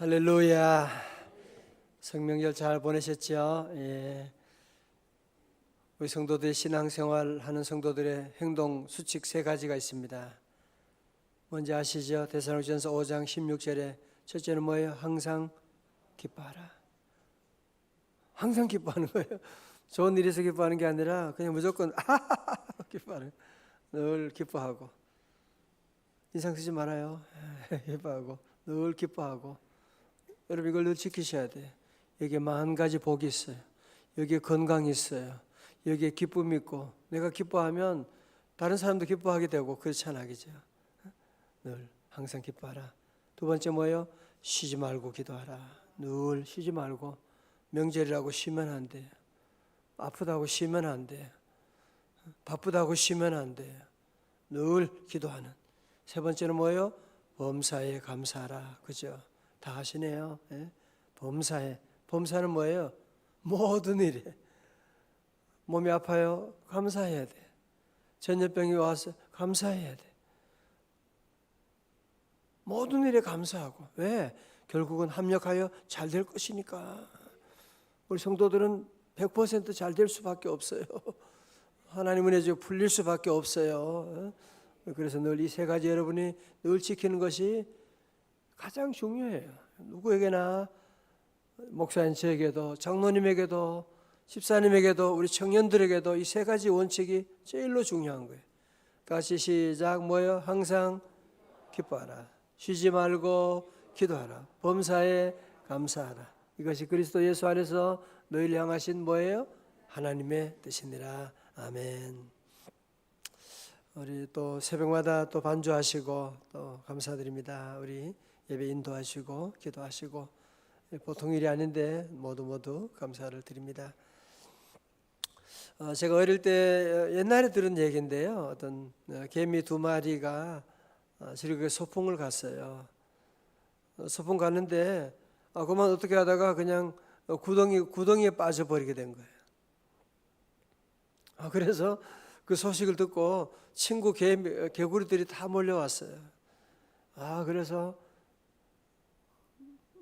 할렐루야. 성명절 잘 보내셨죠? 예. 우리 성도들의 신앙생활 하는 성도들의 행동 수칙 3가지가 있습니다. 뭔지 아시죠? 데살로니가전서 5장 16절에 첫째는 뭐예요? 항상 기뻐하라. 항상 기뻐하는 거예요. 좋은 일에서 기뻐하는 게 아니라 그냥 무조건 기뻐하는, 늘 기뻐하고, 인상 쓰지 말아요. 기뻐하고, 늘 기뻐하고. 여러분 이걸 늘 지키셔야 돼요. 여기에 10,000가지 복이 있어요. 여기에 건강이 있어요. 여기에 기쁨이 있고, 내가 기뻐하면 다른 사람도 기뻐하게 되고 그렇잖아, 그죠? 늘 항상 기뻐하라. 두 번째 뭐예요? 쉬지 말고 기도하라. 늘 쉬지 말고. 명절이라고 쉬면 안 돼요. 아프다고 쉬면 안 돼요. 바쁘다고 쉬면 안 돼요. 늘 기도하는. 세 번째는 뭐예요? 범사에 감사하라. 그죠? 다 하시네요. 예? 범사에. 범사는 뭐예요? 모든 일에. 몸이 아파요? 감사해야 돼. 전염병이 와서 감사해야 돼. 모든 일에 감사하고. 왜? 결국은 합력하여 잘 될 것이니까. 우리 성도들은 100% 잘 될 수밖에 없어요. 하나님 은혜 주 풀릴 수밖에 없어요. 그래서 늘 이 3가지 여러분이 늘 지키는 것이 가장 중요해요. 누구에게나, 목사님 저에게도, 장로님에게도, 집사님에게도, 우리 청년들에게도 이 3가지 원칙이 제일로 중요한 거예요. 같이 시작. 뭐예요? 항상 기뻐하라. 쉬지 말고 기도하라. 범사에 감사하라. 이것이 그리스도 예수 안에서 너희를 향하신 뭐예요? 하나님의 뜻이니라. 아멘. 우리 또 새벽마다 또 반주하시고 또 감사드립니다. 우리 예배 인도하시고 기도하시고 보통 일이 아닌데 모두 감사를 드립니다. 제가 어릴 때 옛날에 들은 얘기인데요. 어떤 개미 2마리가 저렇게 소풍을 갔어요. 소풍 갔는데 그만 어떻게 하다가 그냥 구덩이에 빠져버리게 된 거예요. 그래서 그 소식을 듣고 친구 개구리들이 다 몰려왔어요. 그래서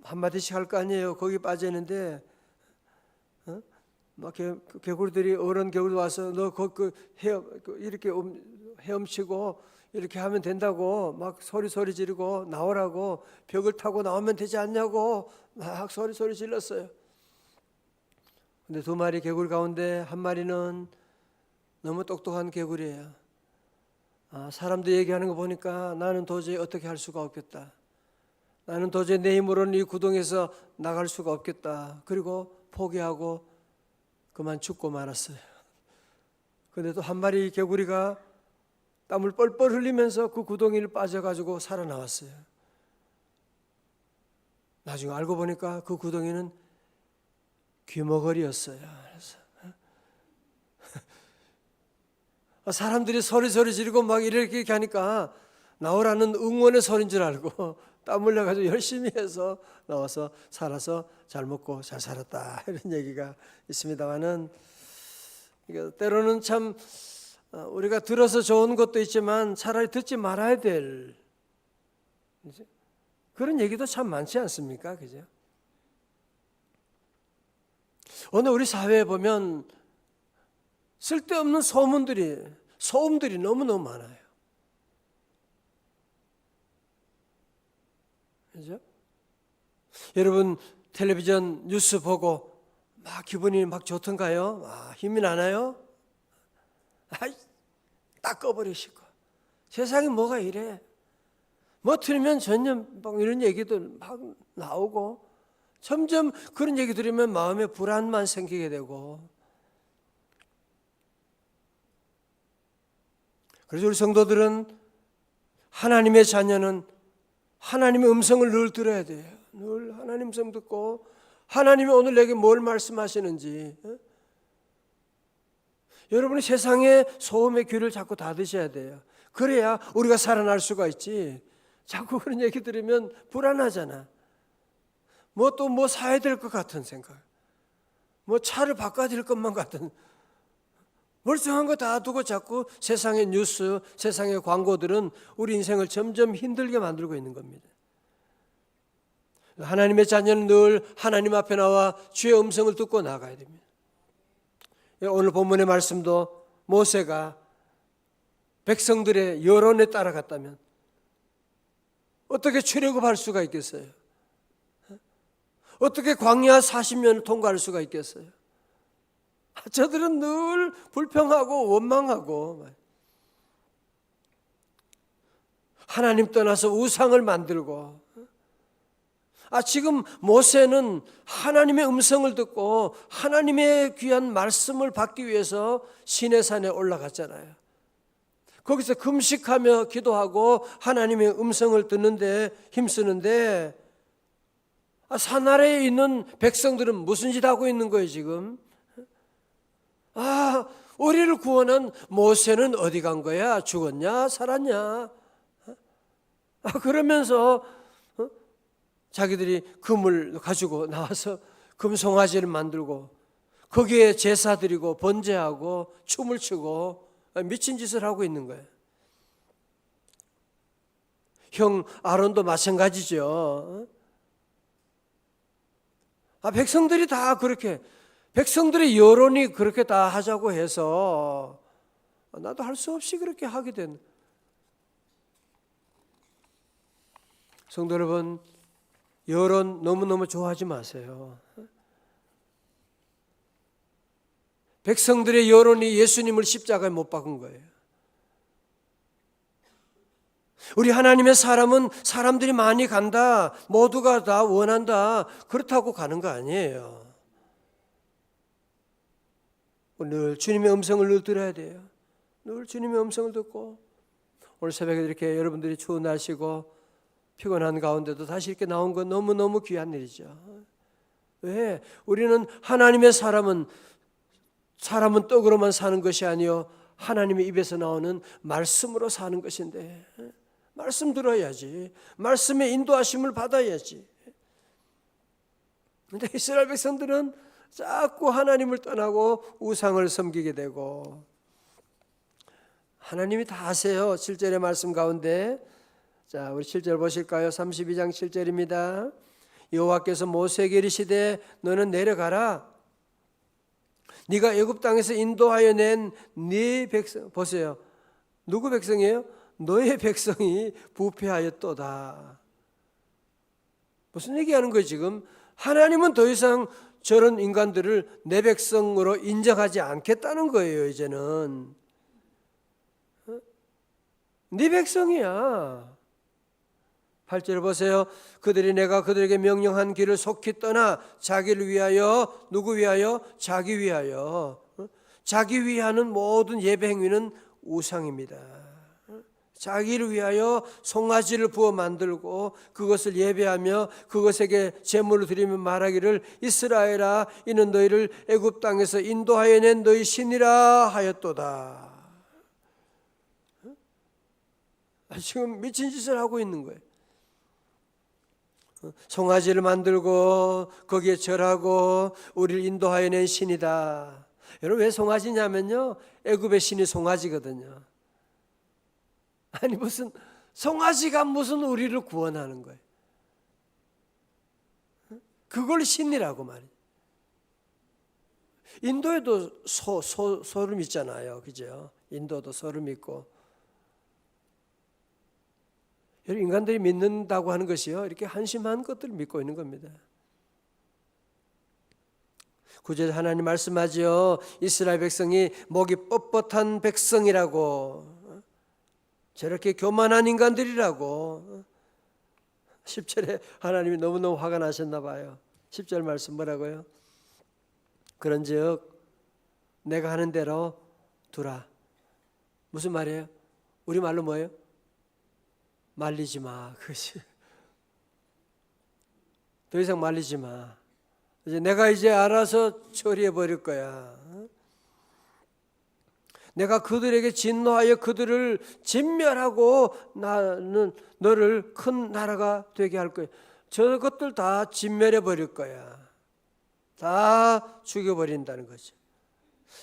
한마디씩 할 거 아니에요. 거기 빠져 있는데 막 개구리들이 어른 개구리 와서 너 이렇게 헤엄치고 이렇게 하면 된다고 막 소리 지르고 나오라고, 벽을 타고 나오면 되지 않냐고 막 소리 질렀어요. 근데 2마리 개구리 가운데 1마리는 너무 똑똑한 개구리예요. 사람들 얘기하는 거 보니까 나는 도저히 어떻게 할 수가 없겠다. 나는 도저히 내 힘으로는 이 구덩이에서 나갈 수가 없겠다. 그리고 포기하고 그만 죽고 말았어요. 근데 또 1마리 개구리가 땀을 뻘뻘 흘리면서 그 구덩이를 빠져가지고 살아나왔어요. 나중에 알고 보니까 그 구덩이는 귀머거리였어요. 그래서 사람들이 소리 지르고 막 이렇게 하니까 나오라는 응원의 소리인 줄 알고 땀 흘려가지고 열심히 해서 나와서 살아서 잘 먹고 잘 살았다, 이런 얘기가 있습니다만은, 때로는 참 우리가 들어서 좋은 것도 있지만 차라리 듣지 말아야 될 그런 얘기도 참 많지 않습니까? 그죠? 오늘 우리 사회에 보면 쓸데없는 소음들이 너무너무 많아요. 그죠? 여러분 텔레비전 뉴스 보고 막 기분이 막 좋던가요? 힘이 나나요? 딱 꺼버리시고, 세상에 뭐가 이래? 뭐 틀면 전염병 이런 얘기도 막 나오고, 점점 그런 얘기 들으면 마음에 불안만 생기게 되고. 그래서 우리 성도들은, 하나님의 자녀는 하나님의 음성을 늘 들어야 돼요. 늘 하나님 음성 듣고, 하나님이 오늘 내게 뭘 말씀하시는지. 여러분이 세상의 소음의 귀를 자꾸 닫으셔야 돼요. 그래야 우리가 살아날 수가 있지. 자꾸 그런 얘기 들으면 불안하잖아. 뭐 사야 될 것 같은 생각, 차를 바꿔야 될 것만 같은, 멀쩡한 거 다 두고 자꾸 세상의 뉴스, 세상의 광고들은 우리 인생을 점점 힘들게 만들고 있는 겁니다. 하나님의 자녀는 늘 하나님 앞에 나와 주의 음성을 듣고 나가야 됩니다. 오늘 본문의 말씀도 모세가 백성들의 여론에 따라갔다면 어떻게 출애굽할 수가 있겠어요? 어떻게 광야 40년을 통과할 수가 있겠어요? 저들은 늘 불평하고 원망하고 하나님 떠나서 우상을 만들고, 지금 모세는 하나님의 음성을 듣고 하나님의 귀한 말씀을 받기 위해서 시내산에 올라갔잖아요. 거기서 금식하며 기도하고 하나님의 음성을 듣는데 힘쓰는데, 산 아래에 있는 백성들은 무슨 짓 하고 있는 거예요 지금? 우리를 구원한 모세는 어디 간 거야? 죽었냐? 살았냐? 그러면서 자기들이 금을 가지고 나와서 금송아지를 만들고 거기에 제사 드리고 번제하고 춤을 추고 미친 짓을 하고 있는 거예요. 형 아론도 마찬가지죠. 백성들이 다 그렇게, 백성들의 여론이 그렇게 다 하자고 해서 나도 할 수 없이 그렇게 하게 된. 성도 여러분, 여론 너무너무 좋아하지 마세요. 백성들의 여론이 예수님을 십자가에 못 박은 거예요. 우리 하나님의 사람은 사람들이 많이 간다, 모두가 다 원한다, 그렇다고 가는 거 아니에요. 늘 주님의 음성을 늘 들어야 돼요. 늘 주님의 음성을 듣고, 오늘 새벽에 이렇게 여러분들이 추운 날씨고 피곤한 가운데도 다시 이렇게 나온 건 너무너무 귀한 일이죠. 왜? 우리는 하나님의 사람은 떡으로만 사는 것이 아니요 하나님의 입에서 나오는 말씀으로 사는 것인데, 말씀 들어야지, 말씀의 인도하심을 받아야지. 그런데 이스라엘 백성들은 자꾸 하나님을 떠나고 우상을 섬기게 되고, 하나님이 다 아세요. 7절의 말씀 가운데, 자, 우리 7절 보실까요? 32장 7절입니다. 여호와께서 모세에게 이르시되 너는 내려가라. 네가 애굽 땅에서 인도하여 낸 네 백성, 보세요. 누구 백성이에요? 너의 백성이 부패하였도다. 무슨 얘기하는 거예요 지금? 하나님은 더 이상 저런 인간들을 내 백성으로 인정하지 않겠다는 거예요. 이제는 네 백성이야. 8절 보세요. 그들이 내가 그들에게 명령한 길을 속히 떠나 자기를 위하여, 누구 위하여? 자기 위하여. 자기 위하는 모든 예배 행위는 우상입니다. 자기를 위하여 송아지를 부어 만들고 그것을 예배하며 그것에게 제물을 드리며 말하기를 이스라엘아 이는 너희를 애굽 땅에서 인도하여 낸 너희 신이라 하였도다. 지금 미친 짓을 하고 있는 거예요. 송아지를 만들고 거기에 절하고 우리를 인도하여 낸 신이다. 여러분 왜 송아지냐면요, 애굽의 신이 송아지거든요. 아니 무슨 송아지가 무슨 우리를 구원하는 거예요. 그걸 신이라고 말이에요. 인도에도 소름 있잖아요, 그죠? 인도도 소름 있고. 인간들이 믿는다고 하는 것이요, 이렇게 한심한 것들을 믿고 있는 겁니다. 9절 하나님 말씀하죠. 이스라엘 백성이 목이 뻣뻣한 백성이라고, 저렇게 교만한 인간들이라고. 10절에 하나님이 너무너무 화가 나셨나 봐요. 10절 말씀 뭐라고요? 그런즉 내가 하는 대로 두라. 무슨 말이에요? 우리말로 뭐예요? 말리지 마. 그것이 더 이상 말리지 마. 내가 이제 알아서 처리해 버릴 거야. 내가 그들에게 진노하여 그들을 진멸하고 나는 너를 큰 나라가 되게 할 거야. 저것들 다 진멸해 버릴 거야. 다 죽여버린다는 거죠.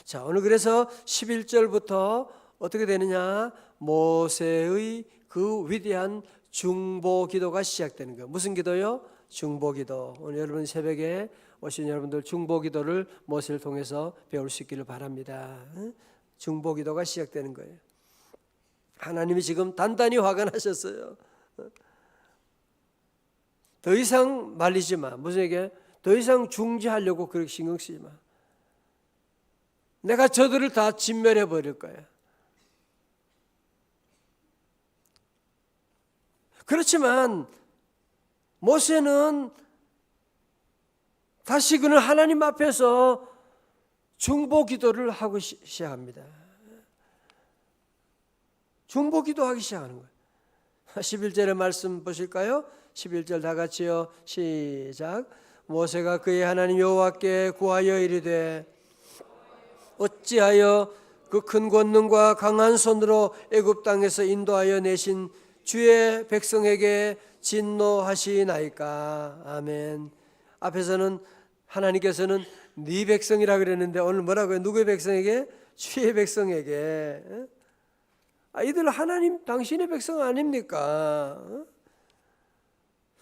자, 오늘 그래서 11절부터 어떻게 되느냐? 모세의 그 위대한 중보 기도가 시작되는 거예요. 무슨 기도요? 중보기도. 오늘 여러분 새벽에 오신 여러분들 중보기도를 모세를 통해서 배울 수 있기를 바랍니다. 중보기도가 시작되는 거예요. 하나님이 지금 단단히 화가 나셨어요. 더 이상 말리지 마. 무슨 얘기야? 더 이상 중지하려고 그렇게 신경 쓰지 마. 내가 저들을 다 진멸해 버릴 거야. 그렇지만 모세는 다시 그는 하나님 앞에서 중보기도를 하고 시작합니다. 중보기도하기 시작하는 거예요. 11절의 말씀 보실까요? 11절 다 같이요. 시작. 모세가 그의 하나님 여호와께 구하여 이르되 어찌하여 그 큰 권능과 강한 손으로 애굽 땅에서 인도하여 내신 주의 백성에게 진노하시나이까. 아멘. 앞에서는 하나님께서는 네 백성이라 그랬는데 오늘 뭐라고요? 누구의 백성에게? 주의 백성에게. 이들 하나님 당신의 백성 아닙니까?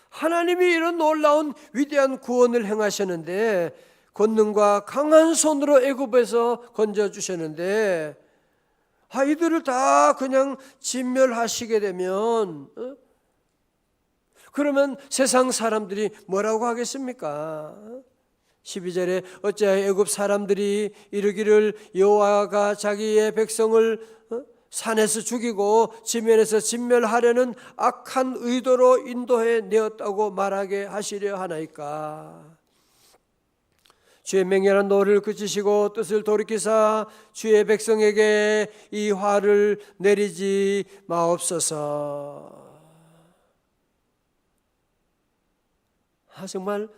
하나님이 이런 놀라운 위대한 구원을 행하셨는데 권능과 강한 손으로 애굽에서 건져주셨는데 이들을 다 그냥 진멸하시게 되면 그러면 세상 사람들이 뭐라고 하겠습니까? 12절에 어찌하여 애굽 사람들이 이르기를 여호와가 자기의 백성을 산에서 죽이고 지면에서 진멸하려는 악한 의도로 인도해 내었다고 말하게 하시려 하나이까. 주의 맹렬한 노를 그치시고 뜻을 돌이키사 주의 백성에게 이 화를 내리지 마옵소서. 정말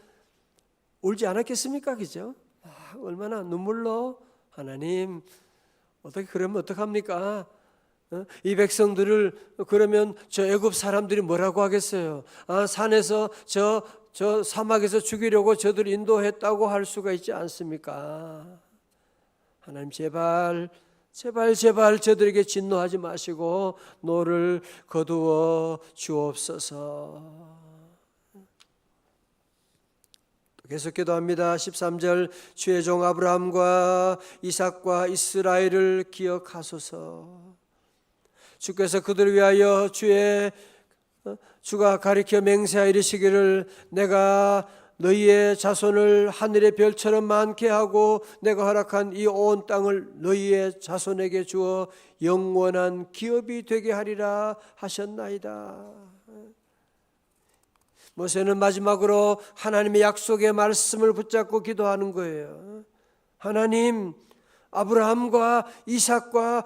울지 않았겠습니까? 그죠? 얼마나 눈물로 하나님 어떻게 그러면 어떡합니까? 이 백성들을 그러면 저 애굽 사람들이 뭐라고 하겠어요? 산에서 저 사막에서 죽이려고 저들 인도했다고 할 수가 있지 않습니까? 하나님 제발 저들에게 진노하지 마시고 노를 거두어 주옵소서. 계속 기도합니다. 13절 주의 종 아브라함과 이삭과 이스라엘을 기억하소서. 주께서 그들을 위하여 주가 가리켜 맹세하여 이르시기를 내가 너희의 자손을 하늘의 별처럼 많게 하고 내가 허락한 이 온 땅을 너희의 자손에게 주어 영원한 기업이 되게 하리라 하셨나이다. 모세는 마지막으로 하나님의 약속의 말씀을 붙잡고 기도하는 거예요. 하나님, 아브라함과 이삭과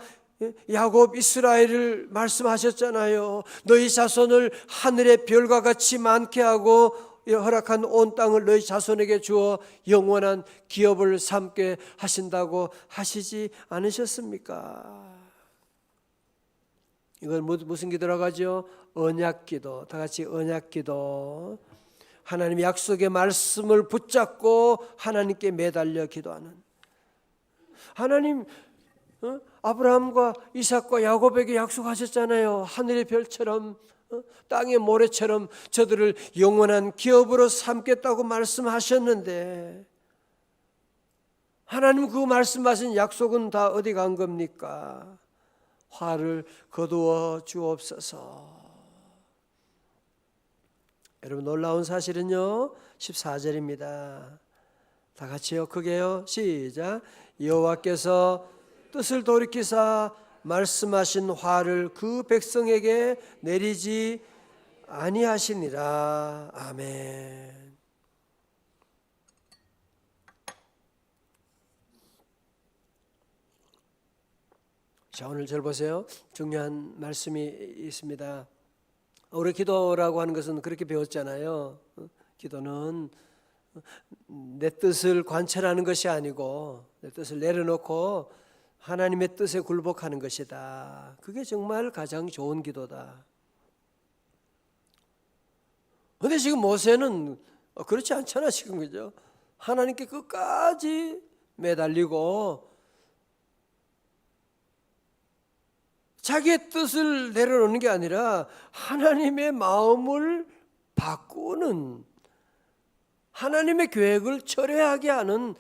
야곱, 이스라엘을 말씀하셨잖아요. 너희 자손을 하늘의 별과 같이 많게 하고 허락한 온 땅을 너희 자손에게 주어 영원한 기업을 삼게 하신다고 하시지 않으셨습니까? 이건 무슨 기도라고 하죠? 언약기도. 다 같이 언약기도. 하나님의 약속의 말씀을 붙잡고 하나님께 매달려 기도하는. 하나님 아브라함과 이삭과 야곱에게 약속하셨잖아요. 하늘의 별처럼 땅의 모래처럼 저들을 영원한 기업으로 삼겠다고 말씀하셨는데 하나님 그 말씀하신 약속은 다 어디 간 겁니까? 화를 거두어 주옵소서. 여러분 놀라운 사실은요 14절입니다. 다 같이요 크게요 시작. 여호와께서 뜻을 돌이키사 말씀하신 화를 그 백성에게 내리지 아니하시니라. 아멘. 자, 오늘 절 보세요. 중요한 말씀이 있습니다. 우리 기도라고 하는 것은 그렇게 배웠잖아요. 기도는 내 뜻을 관찰하는 것이 아니고 내 뜻을 내려놓고 하나님의 뜻에 굴복하는 것이다. 그게 정말 가장 좋은 기도다. 그런데 지금 모세는 그렇지 않잖아 지금. 그죠? 하나님께 끝까지 매달리고 자기의 뜻을 내려놓는 게 아니라 하나님의 마음을 바꾸는 하나님의 계획을 철회하게 하는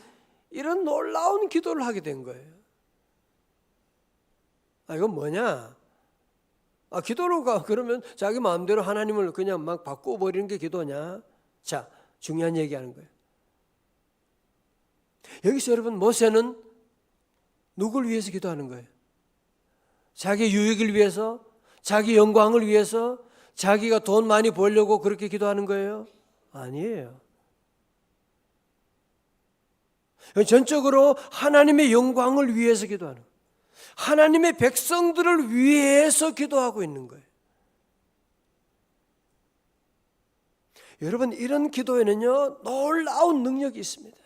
이런 놀라운 기도를 하게 된 거예요. 이건 뭐냐? 기도로 그러면 자기 마음대로 하나님을 그냥 막 바꿔버리는 게 기도냐? 자, 중요한 얘기하는 거예요. 여기서 여러분, 모세는 누굴 위해서 기도하는 거예요? 자기 유익을 위해서, 자기 영광을 위해서, 자기가 돈 많이 벌려고 그렇게 기도하는 거예요? 아니에요. 전적으로 하나님의 영광을 위해서 기도하는 거예요. 하나님의 백성들을 위해서 기도하고 있는 거예요. 여러분, 이런 기도에는요, 놀라운 능력이 있습니다.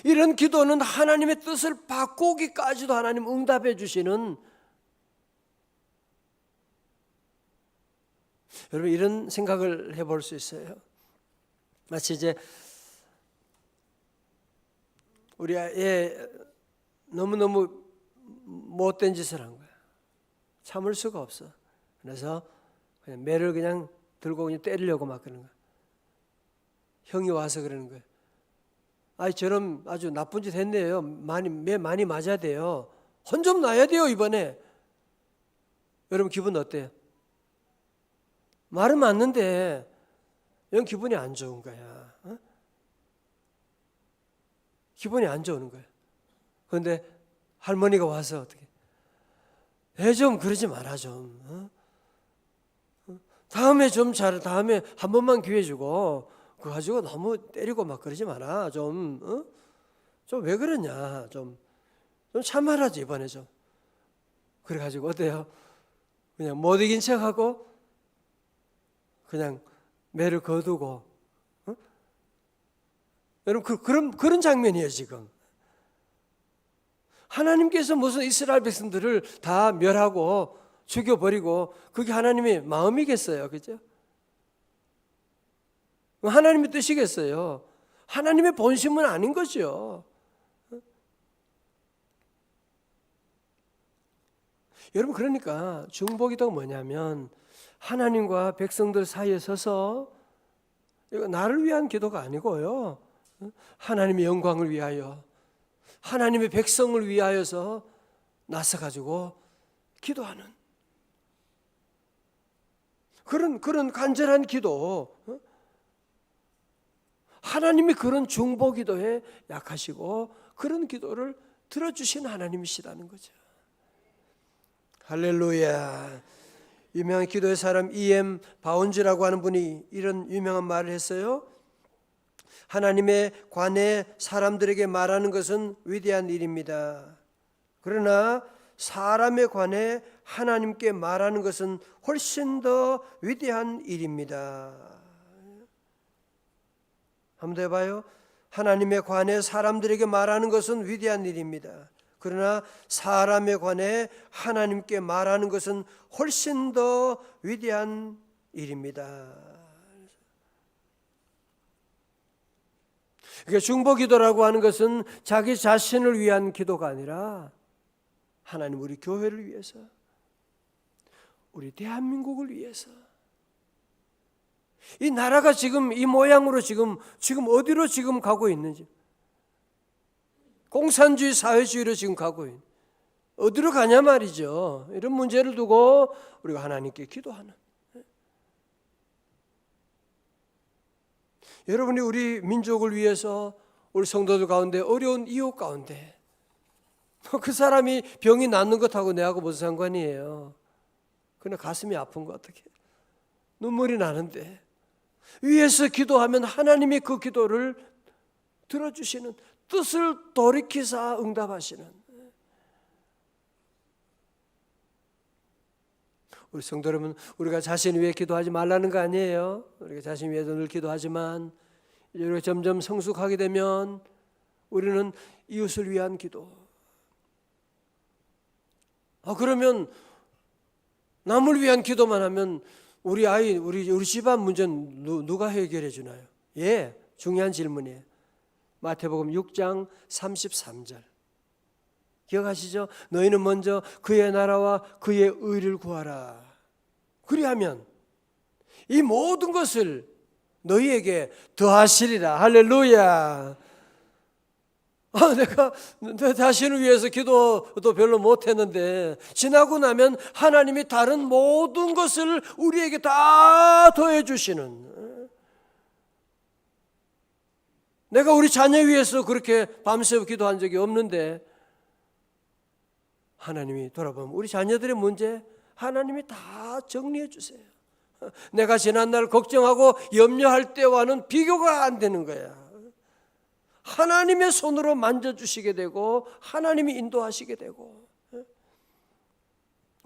이런 기도는 하나님의 뜻을 바꾸기까지도 하나님 응답해 주시는, 여러분 이런 생각을 해볼 수 있어요. 마치 이제 우리 애 너무너무 못된 짓을 한 거야. 참을 수가 없어. 그래서 그냥 매를 그냥 들고 그냥 때리려고 막 그러는 거야. 형이 와서 그러는 거예요. 저럼 아주 나쁜 짓 했네요. 매 많이 맞아야 돼요. 혼 좀 나야 돼요, 이번에. 여러분 기분 어때요? 말은 맞는데 영 기분이 안 좋은 거야. 기분이 안 좋은 거야. 그런데 할머니가 와서 어떻게? 애 좀 그러지 마라 좀. 다음에 다음에 한 번만 기회 주고 그거 가지고 너무 때리고 막 그러지 마라 좀. 좀 왜 그러냐 좀 참아라지 이번에 좀. 그래가지고 어때요? 그냥 못 이긴 척하고 그냥 매를 거두고. 여러분 그런 장면이에요 지금. 하나님께서 무슨 이스라엘 백성들을 다 멸하고 죽여버리고 그게 하나님의 마음이겠어요, 그죠? 하나님의 뜻이겠어요? 하나님의 본심은 아닌 거죠. 여러분 그러니까 중보기도가 뭐냐면 하나님과 백성들 사이에 서서 이거 나를 위한 기도가 아니고요. 하나님의 영광을 위하여 하나님의 백성을 위하여서 나서가지고 기도하는 그런 간절한 기도. 하나님이 그런 중보 기도에 약하시고 그런 기도를 들어주신 하나님이시라는 거죠. 할렐루야. 유명한 기도의 사람 E.M. 바운즈라고 하는 분이 이런 유명한 말을 했어요. 하나님의 관해 사람들에게 말하는 것은 위대한 일입니다. 그러나 사람의 관해 하나님께 말하는 것은 훨씬 더 위대한 일입니다. 한번 더 해봐요. 하나님의 관해 사람들에게 말하는 것은 위대한 일입니다. 그러나 사람에 관해 하나님께 말하는 것은 훨씬 더 위대한 일입니다. 그러니까 중보기도라고 하는 것은 자기 자신을 위한 기도가 아니라 하나님 우리 교회를 위해서, 우리 대한민국을 위해서, 이 나라가 지금 이 모양으로 지금 어디로 지금 가고 있는지, 공산주의 사회주의로 지금 가고 있는, 어디로 가냐 말이죠. 이런 문제를 두고 우리가 하나님께 기도하는. 여러분이 우리 민족을 위해서 우리 성도들 가운데 어려운 이웃 가운데 그 사람이 병이 낫는 것하고 내하고 무슨 상관이에요. 그냥 가슴이 아픈 거 어떻게 눈물이 나는데 위에서 기도하면 하나님이 그 기도를 들어주시는, 뜻을 돌이키사 응답하시는. 우리 성도 여러분, 우리가 자신 위해 기도하지 말라는 거 아니에요. 우리가 자신 위해서 늘 기도하지만 이제 우리가 점점 성숙하게 되면 우리는 이웃을 위한 기도. 그러면 남을 위한 기도만 하면 우리 아이, 우리 집안 문제는 누가 해결해 주나요? 예, 중요한 질문이에요. 마태복음 6장 33절. 기억하시죠? 너희는 먼저 그의 나라와 그의 의를 구하라. 그리하면 이 모든 것을 너희에게 더하시리라. 할렐루야. 내가 내 자신을 위해서 기도도 별로 못했는데 지나고 나면 하나님이 다른 모든 것을 우리에게 다 더해 주시는, 내가 우리 자녀 위해서 그렇게 밤새워 기도한 적이 없는데 하나님이 돌아보면 우리 자녀들의 문제 하나님이 다 정리해 주세요. 내가 지난날 걱정하고 염려할 때와는 비교가 안 되는 거야. 하나님의 손으로 만져주시게 되고 하나님이 인도하시게 되고.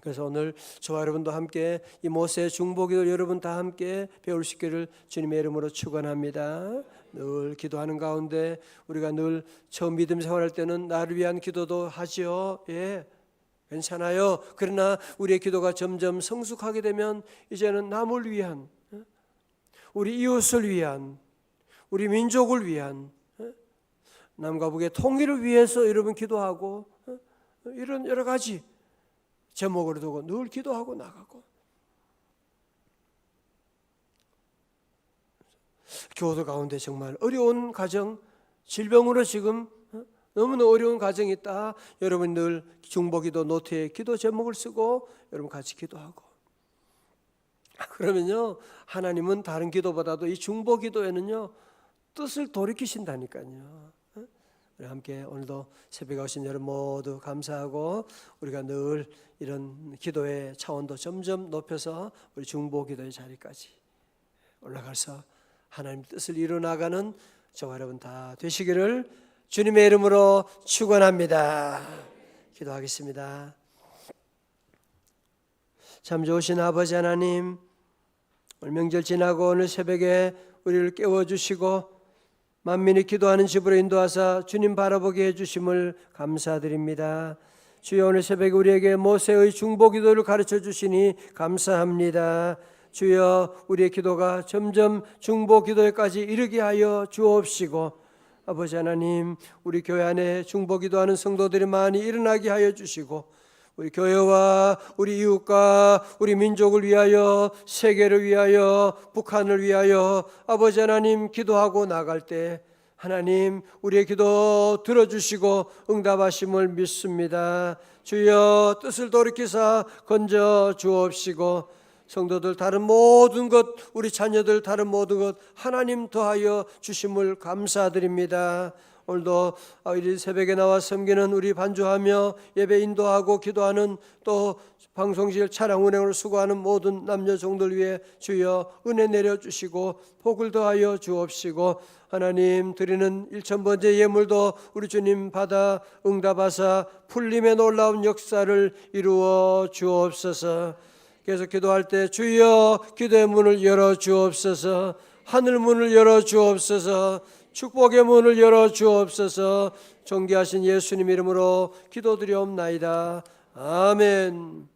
그래서 오늘 저와 여러분도 함께 이 모세의 중보기도 여러분 다 함께 배울 수 있기를 주님의 이름으로 축원합니다. 늘 기도하는 가운데 우리가 늘 처음 믿음 생활할 때는 나를 위한 기도도 하지요. 예, 괜찮아요. 그러나 우리의 기도가 점점 성숙하게 되면 이제는 남을 위한, 우리 이웃을 위한, 우리 민족을 위한, 남과 북의 통일을 위해서 여러분 기도하고, 이런 여러 가지 제목으로 두고 늘 기도하고 나가고, 교도 가운데 정말 어려운 가정, 질병으로 지금 너무나 어려운 가정이 있다. 여러분 늘 중보기도 노트에 기도 제목을 쓰고 여러분 같이 기도하고, 그러면요 하나님은 다른 기도보다도 이 중보기도에는요 뜻을 돌이키신다니까요. 우리 함께 오늘도 새벽에 오신 여러분 모두 감사하고, 우리가 늘 이런 기도의 차원도 점점 높여서 우리 중보기도의 자리까지 올라가서 하나님 뜻을 이루어나가는 저와 여러분 다 되시기를 주님의 이름으로 축원합니다. 기도하겠습니다. 참 좋으신 아버지 하나님, 오늘 명절 지나고 오늘 새벽에 우리를 깨워주시고 만민이 기도하는 집으로 인도하사 주님 바라보게 해주심을 감사드립니다. 주여, 오늘 새벽에 우리에게 모세의 중보기도를 가르쳐 주시니 감사합니다. 주여, 우리의 기도가 점점 중보기도에까지 이르게 하여 주옵시고, 아버지 하나님, 우리 교회 안에 중보기도하는 성도들이 많이 일어나게 하여 주시고, 우리 교회와 우리 이웃과 우리 민족을 위하여, 세계를 위하여, 북한을 위하여 아버지 하나님 기도하고 나갈 때 하나님 우리의 기도 들어주시고 응답하심을 믿습니다. 주여, 뜻을 돌이키사 건져 주옵시고, 성도들 다른 모든 것, 우리 자녀들 다른 모든 것 하나님 더하여 주심을 감사드립니다. 오늘도 이 새벽에 나와 섬기는 우리 반주하며 예배 인도하고 기도하는, 또 방송실 차량 운행을 수고하는 모든 남녀 종들 위해 주여 은혜 내려주시고 복을 더하여 주옵시고, 하나님 드리는 1000번째 예물도 우리 주님 받아 응답하사 풀림의 놀라운 역사를 이루어 주옵소서. 계속 기도할 때 주여 기도의 문을 열어 주옵소서, 하늘 문을 열어 주옵소서, 축복의 문을 열어 주옵소서. 존귀하신 예수님 이름으로 기도드리옵나이다. 아멘.